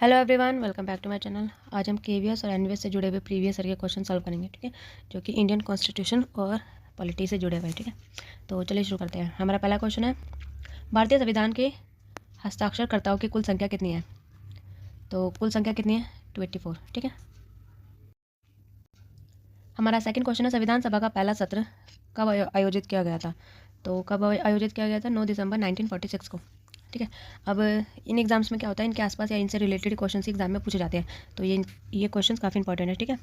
Hello everyone, welcome back to my channel. आज हम KVS और एनवीएस से जुड़े हुए प्रीवियस ईयर के क्वेश्चन सॉल्व करेंगे, ठीक है, जो कि इंडियन कॉन्स्टिट्यूशन और पॉलिटी से जुड़े हुए हैं, ठीक है। तो चलिए शुरू करते हैं। हमारा पहला क्वेश्चन है, भारतीय संविधान के हस्ताक्षरकर्ताओं की कुल संख्या कितनी है? तो कुल संख्या कितनी है? 284, ठीक है। हमारा सेकंड क्वेश्चन है, संविधान सभा का पहला सत्र कब आयोजित किया गया था? तो कब आयोजित किया गया था? 9 दिसंबर 1946 को, ठीक है। अब इन एग्जाम्स में क्या होता है, इनके आसपास या इनसे रिलेटेड क्वेश्चन एग्जाम में पूछे जाते हैं, तो ये क्वेश्चंस काफ़ी इंपॉर्टेंट है, ठीक है।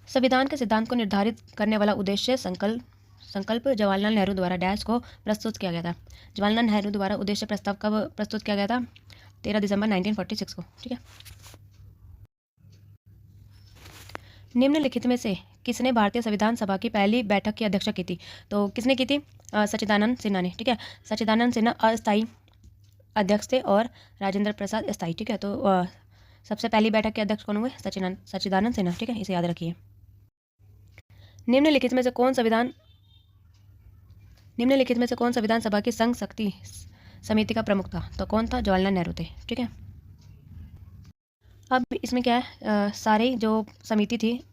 संविधान के सिद्धांत को निर्धारित करने वाला उद्देश्य संकल्प जवाहरलाल नेहरू द्वारा डैश को प्रस्तुत किया गया था। जवाहरलाल नेहरू द्वारा उद्देश्य प्रस्ताव कब प्रस्तुत किया गया था? 13 दिसंबर 1946 को, ठीक है। निम्नलिखित में से किसने भारतीय संविधान सभा की पहली बैठक की अध्यक्षता की थी? तो किसने की थी? सच्चिदानंद सिन्हा ने, ठीक है। सच्चिदानंद सिन्हा अस्थायी अध्यक्ष थे और राजेंद्र प्रसाद स्थायी, ठीक है। तो सबसे पहली बैठक के अध्यक्ष कौन हुए? सच्चिदानंद सिन्हा, ठीक है, इसे याद रखिए। निम्नलिखित में से कौन संविधान सभा की संघ शक्ति समिति का प्रमुख था? तो कौन था? जवाहरलाल नेहरू थे, ठीक है। अब इसमें क्या है, सारी जो समिति थी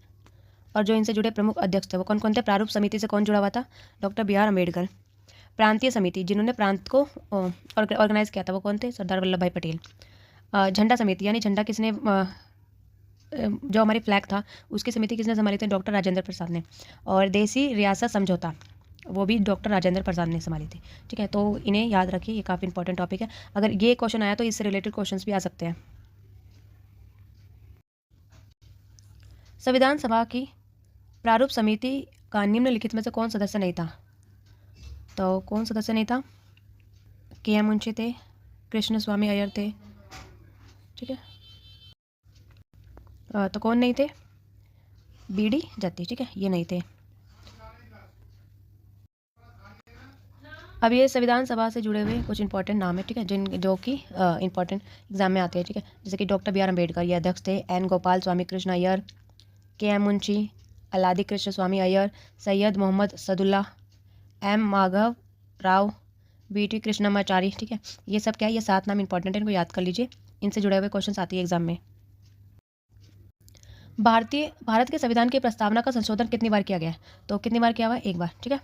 और जो इनसे जुड़े प्रमुख अध्यक्ष थे वो कौन कौन थे? प्रारूप समिति से कौन जुड़ा हुआ था? Doctor B R Ambedkar. प्रांतीय समिति, जिन्होंने प्रांत को ऑर्गेनाइज किया था, वो कौन थे? सरदार वल्लभ भाई पटेल। झंडा समिति, यानी झंडा किसने जो हमारी फ्लैग था उसकी समिति किसने संभाली थी? डॉक्टर राजेंद्र प्रसाद ने। और देसी रियासत समझौता, वो भी डॉक्टर राजेंद्र प्रसाद ने संभाली थी, ठीक है। तो इन्हें याद रखिए, ये काफ़ी इंपॉर्टेंट टॉपिक है। अगर ये क्वेश्चन आया तो इससे रिलेटेड क्वेश्चन भी आ सकते हैं। संविधान सभा की प्रारूप समिति का निम्नलिखित में से कौन सदस्य नहीं था? तो कौन सदस्य नहीं था? के एम मुंशी थे, कृष्ण स्वामी अय्यर थे, ठीक है। तो कौन नहीं थे? बी डी जत्ती, ठीक है, ये नहीं थे। अब ये संविधान सभा से जुड़े हुए कुछ इंपॉर्टेंट नाम है, ठीक है, जो कि इंपॉर्टेंट एग्जाम में आते हैं, ठीक है। जैसे कि डॉक्टर बी आर अम्बेडकर, ये अध्यक्ष थे। N Gopal Swami Krishna Ayyar, K M Munshi, Alladi Krishna Swami Ayyar, Syed Mohammad Saadulla, M Madhav Rao, B T Krishnamachari, ठीक है। ये सब क्या है? ये 7 नाम इंपॉर्टेंट है, इनको याद कर लीजिए, इनसे जुड़े हुए क्वेश्चन आती है एग्जाम में। भारत के संविधान की प्रस्तावना का संशोधन कितनी बार किया गया है? तो कितनी बार किया हुआ है? 1 बार, ठीक है।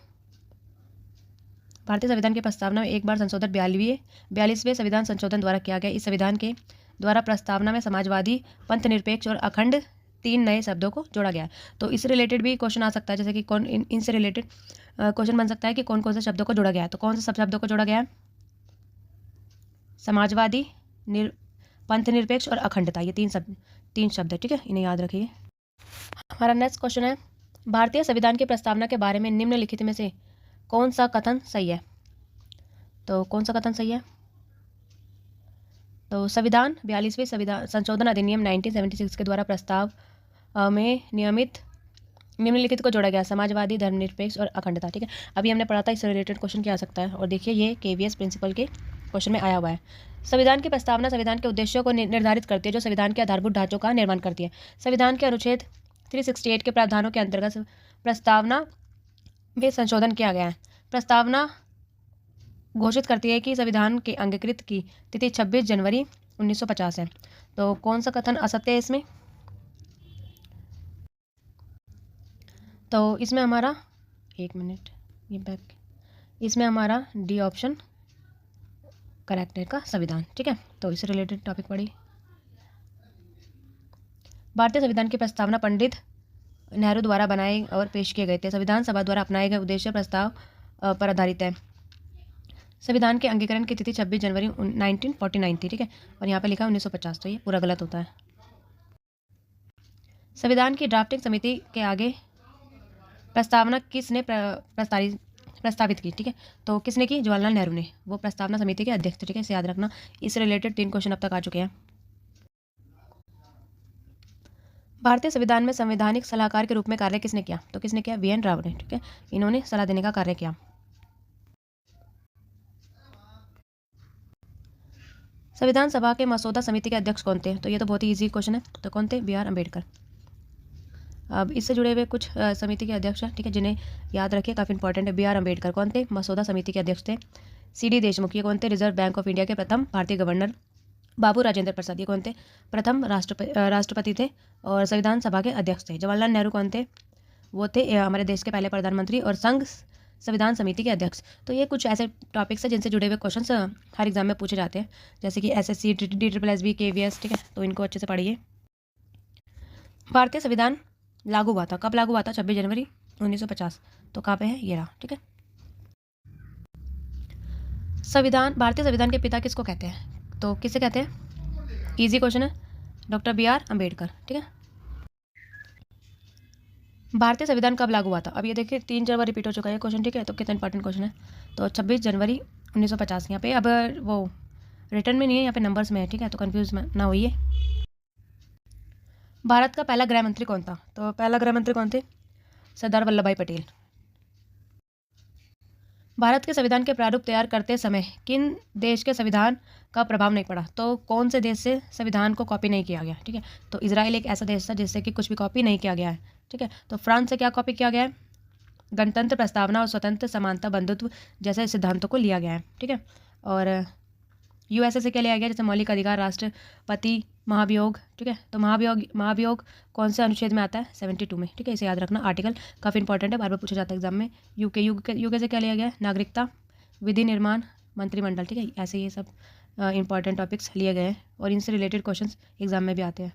भारतीय संविधान की प्रस्तावना में 1 बार संशोधन 42वें संविधान संशोधन द्वारा किया गया। इस संविधान के द्वारा प्रस्तावना में समाजवादी, पंथ निरपेक्ष और अखंड 3 नए शब्दों को जोड़ा गया है। तो इससे रिलेटेड भी क्वेश्चन आ सकता है, जैसे कि कौन इनसे रिलेटेड क्वेश्चन बन सकता है कि कौन कौन से शब्दों को जोड़ा गया है। तो कौन से सब शब्दों को जोड़ा गया है? समाजवादी, पंथ निरपेक्ष और अखंडता, ये 3 शब्द है, ठीक है, इन्हें याद रखिए। हमारा नेक्स्ट क्वेश्चन है, भारतीय संविधान की प्रस्तावना के बारे में निम्नलिखित में से कौन सा कथन सही है? तो कौन सा कथन सही है? तो संविधान 42वें संविधान संशोधन अधिनियम 1976 के द्वारा प्रस्ताव में निम्नलिखित को जोड़ा गया: समाजवादी, धर्मनिरपेक्ष और अखंडता, ठीक है। अभी हमने पढ़ा था, इससे रिलेटेड क्वेश्चन क्या आ सकता है, और देखिए ये केवीएस प्रिंसिपल के क्वेश्चन में आया हुआ है। संविधान की प्रस्तावना संविधान के उद्देश्यों को निर्धारित करती है, जो संविधान के आधारभूत ढांचों का निर्माण करती है। संविधान के अनुच्छेद 368 के प्रावधानों के अंतर्गत प्रस्तावना में संशोधन किया गया है। प्रस्तावना घोषित करती है कि संविधान के अंगीकृत की तिथि 26 जनवरी 1950 है। तो कौन सा कथन असत्य है इसमें? तो इसमें हमारा 1 मिनट, ये बैक, इसमें हमारा डी ऑप्शन करेक्ट है का संविधान, ठीक है। तो इससे रिलेटेड टॉपिक पढ़ी। भारतीय संविधान की प्रस्तावना पंडित नेहरू द्वारा बनाए और पेश किए गए थे। संविधान सभा द्वारा अपनाए गए उद्देश्य प्रस्ताव पर आधारित है। संविधान के अंगीकरण की तिथि 26 जनवरी 1949 थी, ठीक है, और यहाँ पे लिखा 1950, तो ये पूरा गलत होता है। संविधान की ड्राफ्टिंग समिति के आगे प्रस्तावना किसने प्रस्तावित की, ठीक है। तो किसने की? जवाहरलाल नेहरू ने, वो प्रस्तावना समिति के अध्यक्ष थे, ठीक है, इसे याद रखना। इससे रिलेटेड 3 क्वेश्चन अब तक आ चुके हैं। भारतीय संविधान में संवैधानिक सलाहकार के रूप में कार्य किसने किया? तो किसने किया? वी.एन. राव ने, ठीक है, इन्होंने सलाह देने का कार्य किया। संविधान सभा के मसौदा समिति के अध्यक्ष कौन थे? तो ये तो बहुत ही इजी क्वेश्चन है, तो कौन थे? B R Ambedkar. अब इससे जुड़े हुए कुछ समिति के अध्यक्ष हैं, ठीक है, जिन्हें याद रखिए, काफ़ी इंपॉर्टेंट है। बी आर अम्बेडकर कौन थे? मसौदा समिति के अध्यक्ष थे। CD देशमुख, ये कौन थे? रिजर्व बैंक ऑफ इंडिया के प्रथम भारतीय गवर्नर। बाबू राजेंद्र प्रसाद, ये कौन थे? प्रथम राष्ट्रपति थे और संविधान सभा के अध्यक्ष थे। जवाहरलाल नेहरू कौन थे? वो थे हमारे देश के पहले प्रधानमंत्री और संघ संविधान समिति के अध्यक्ष। तो ये कुछ ऐसे टॉपिक्स हैं जिनसे जुड़े हुए क्वेश्चंस हर एग्जाम में पूछे जाते हैं, जैसे कि SSC, DSSB, KVS, ठीक है, तो इनको अच्छे से पढ़िए। भारतीय संविधान लागू हुआ था, कब लागू हुआ था? 26 जनवरी 1950। तो कहाँ पे है? ये रहा, ठीक है। संविधान, भारतीय संविधान के पिता किसको कहते हैं? तो किसे कहते हैं? इजी क्वेश्चन है, डॉक्टर BR अम्बेडकर, ठीक है। भारतीय संविधान कब लागू हुआ था? अब ये देखिए 3-4 बार रिपीट हो चुका है क्वेश्चन, ठीक है, तो कितना इंपॉर्टेंट क्वेश्चन है। तो 26 जनवरी 1950 यहाँ पे, अब वो रिटर्न में नहीं है, यहाँ पे नंबर्स में है, ठीक है, तो कन्फ्यूज ना होइए। भारत का पहला गृह मंत्री कौन था? तो पहला गृह मंत्री कौन थे? सरदार वल्लभ भाई पटेल। भारत के संविधान के प्रारूप तैयार करते समय किन देश के संविधान का प्रभाव नहीं पड़ा? तो कौन से देश से संविधान को कॉपी नहीं किया गया? ठीक है, तो इजराइल एक ऐसा देश था जिससे कि कुछ भी कॉपी नहीं किया गया है, ठीक है। तो फ्रांस से क्या कॉपी किया गया है? गणतंत्र, प्रस्तावना और स्वतंत्र, समानता, बंधुत्व जैसे सिद्धांतों को लिया गया है, ठीक है। और USA से क्या लिया गया? जैसे मौलिक अधिकार, राष्ट्रपति, महाभियोग, ठीक है। तो महाभियोग कौन से अनुच्छेद में आता है? 72 में, ठीक है, इसे याद रखना। आर्टिकल काफ़ी इंपॉर्टेंट है, बार बार पूछा जाता है एग्जाम में। यूके से क्या लिया गया है? नागरिकता, विधि निर्माण, मंत्रिमंडल, ठीक है, ऐसे ये सब इंपॉर्टेंट टॉपिक्स लिए गए हैं और इनसे रिलेटेड क्वेश्चंस एग्जाम में भी आते हैं।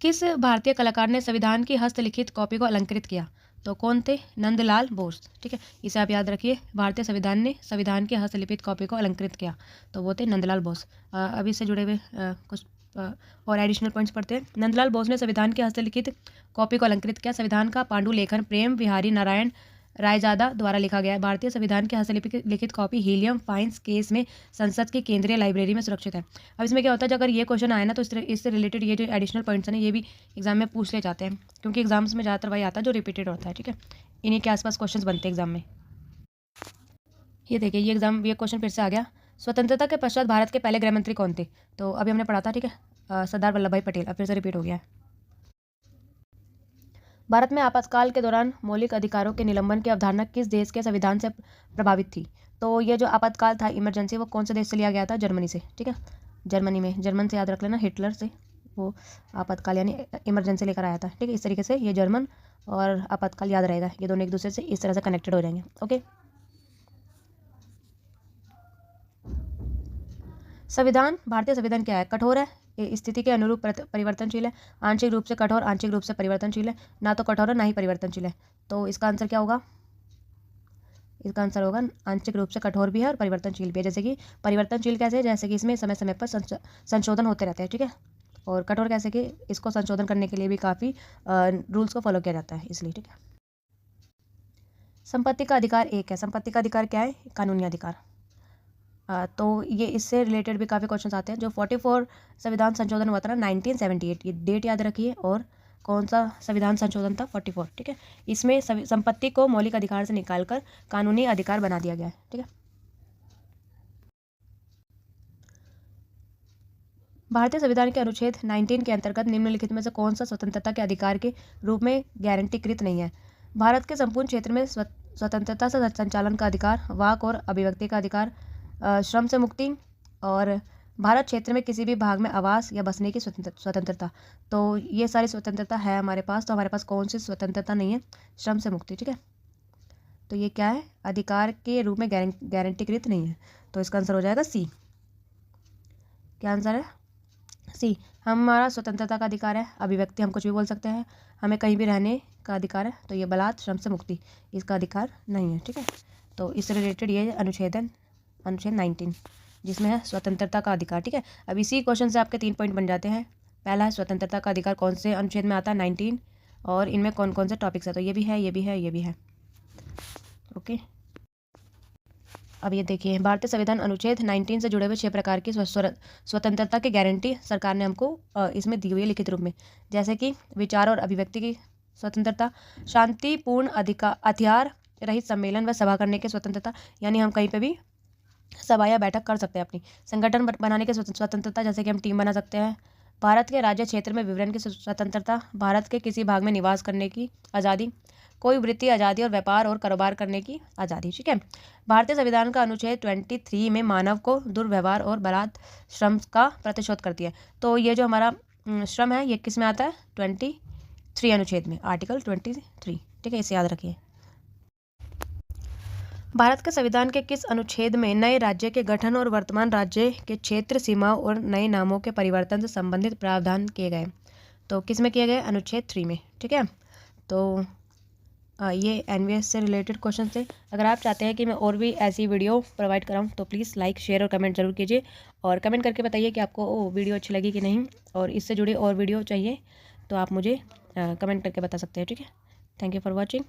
किस भारतीय कलाकार ने संविधान की हस्तलिखित कॉपी को अलंकृत किया? तो कौन थे? नंदलाल बोस, ठीक है, इसे आप याद रखिए। भारतीय संविधान ने संविधान की हस्तलिखित कॉपी को अलंकृत किया, तो वो थे नंदलाल बोस। अभी से जुड़े हुए कुछ और एडिशनल पॉइंट्स पढ़ते हैं। नंदलाल बोस ने संविधान की हस्तलिखित कॉपी को अलंकृत किया। संविधान का पांडुलेखन प्रेम बिहारी नारायण रायजादा द्वारा लिखा गया है। भारतीय संविधान की हस्तलिखित कॉपी हीलियम फाइन्स केस में संसद की केंद्रीय लाइब्रेरी में सुरक्षित है। अब इसमें क्या होता है, अगर ये क्वेश्चन आए ना तो इससे रिलेटेड ये जो एडिशनल पॉइंट्स हैं ना, ये भी एग्जाम में पूछ ले जाते हैं, क्योंकि एग्जाम्स में ज़्यादातर वही आता है जो रिपीटेड होता है, ठीक है। इन्हीं के आसपास क्वेश्चन बनते हैं एग्जाम में। ये देखिए ये क्वेश्चन फिर से आ गया। स्वतंत्रता के पश्चात भारत के पहले गृह मंत्री कौन थे? तो अभी हमने पढ़ा था, ठीक है, सरदार वल्लभ भाई पटेल। अब फिर से रिपीट हो गया है। भारत में आपातकाल के दौरान मौलिक अधिकारों के निलंबन की अवधारणा किस देश के संविधान से प्रभावित थी? तो ये जो आपातकाल था, इमरजेंसी, वो कौन से देश से लिया गया था? जर्मनी से, ठीक है। जर्मनी में, जर्मन से याद रख लेना, हिटलर से वो आपातकाल यानी इमरजेंसी लेकर आया था, ठीक है। इस तरीके से ये जर्मन और आपातकाल याद रहेगा, ये दोनों एक दूसरे से इस तरह से कनेक्टेड हो जाएंगे, ओके। संविधान, भारतीय संविधान क्या है? कठोर है, स्थिति के अनुरूप परिवर्तनशील है, आंशिक रूप से कठोर, आंशिक रूप से परिवर्तनशील है, ना तो कठोर है ना ही परिवर्तनशील है। तो इसका आंसर क्या होगा? इसका आंसर होगा आंशिक रूप से कठोर भी है और परिवर्तनशील भी है। जैसे कि परिवर्तनशील कैसे है? जैसे कि इसमें समय समय पर संशोधन होते रहते हैं, ठीक है। और कठोर कैसे कि इसको संशोधन करने के लिए भी काफ़ी रूल्स को फॉलो किया जाता है, इसलिए, ठीक है। संपत्ति का अधिकार एक है। संपत्ति का अधिकार क्या है? कानूनी अधिकार। तो ये इससे रिलेटेड भी काफ़ी क्वेश्चन आते हैं। जो 44 संविधान संशोधन हुआ था ना 1978, ये डेट याद रखिए। और कौन सा संविधान संशोधन था? 44, ठीक है। इसमें संपत्ति को मौलिक अधिकार से निकालकर कानूनी अधिकार बना दिया गया है, ठीक है। भारतीय संविधान के अनुच्छेद 19 के अंतर्गत निम्नलिखित में से कौन सा स्वतंत्रता के अधिकार के रूप में गारंटीकृत नहीं है? भारत के संपूर्ण क्षेत्र में स्वतंत्रता से संचालन का अधिकार, वाक और अभिव्यक्ति का अधिकार, श्रम से मुक्ति और भारत क्षेत्र में किसी भी भाग में आवास या बसने की स्वतंत्रता। तो ये सारी स्वतंत्रता है हमारे पास। तो हमारे पास कौन सी स्वतंत्रता नहीं है? श्रम से मुक्ति, ठीक है। तो ये क्या है? अधिकार के रूप में गारंटीकृत नहीं है। तो इसका आंसर हो जाएगा सी। क्या आंसर है? सी। हमारा स्वतंत्रता का अधिकार है, अभिव्यक्ति, हम कुछ भी बोल सकते हैं, हमें कहीं भी रहने का अधिकार है। तो ये बलात्, श्रम से मुक्ति, इसका अधिकार नहीं है, ठीक है। तो इससे रिलेटेड ये अनुच्छेद 19 जिसमें है स्वतंत्रता का अधिकार, ठीक है। अब इसी क्वेश्चन से आपके 3 पॉइंट बन जाते हैं। पहला है स्वतंत्रता का अधिकार कौन से अनुच्छेद में आता है? 19। और इनमें कौन कौन से टॉपिक्स है? तो ये भी है, ये भी है, ये भी है, ओके। अब ये देखिए, भारतीय संविधान अनुच्छेद 19 से जुड़े हुए 6 प्रकार की स्वतंत्रता की गारंटी सरकार ने हमको इसमें दी हुई है लिखित रूप में। जैसे कि विचार और अभिव्यक्ति की स्वतंत्रता, शांतिपूर्ण हथियार रहित सम्मेलन व सभा करने की स्वतंत्रता, यानी हम कहीं पे भी सभा या बैठक कर सकते हैं अपनी। संगठन बनाने की स्वतंत्रता, जैसे कि हम टीम बना सकते हैं। भारत के राज्य क्षेत्र में विवरण की स्वतंत्रता, भारत के किसी भाग में निवास करने की आज़ादी, कोई वृत्ति आज़ादी और व्यापार और कारोबार करने की आज़ादी। ठीक है। भारतीय संविधान का अनुच्छेद 23 में मानव को दुर्व्यवहार और बलात् श्रम का प्रतिशोध करती है। तो ये जो हमारा श्रम है ये किस में आता है? 23 अनुच्छेद में, आर्टिकल 23। ठीक है, इसे याद रखिए। भारत के संविधान के किस अनुच्छेद में नए राज्य के गठन और वर्तमान राज्य के क्षेत्र सीमाओं और नए नामों के परिवर्तन से संबंधित प्रावधान किए गए? तो किस में किए गए? अनुच्छेद 3 में। ठीक है। तो ये एनवीएस से रिलेटेड क्वेश्चन थे। अगर आप चाहते हैं कि मैं और भी ऐसी वीडियो प्रोवाइड कराऊं तो प्लीज़ लाइक, शेयर और कमेंट जरूर कीजिए, और कमेंट करके बताइए कि आपको वीडियो अच्छी लगी कि नहीं, और इससे जुड़ी और वीडियो चाहिए तो आप मुझे कमेंट करके बता सकते हैं। ठीक है। Thank you for watching.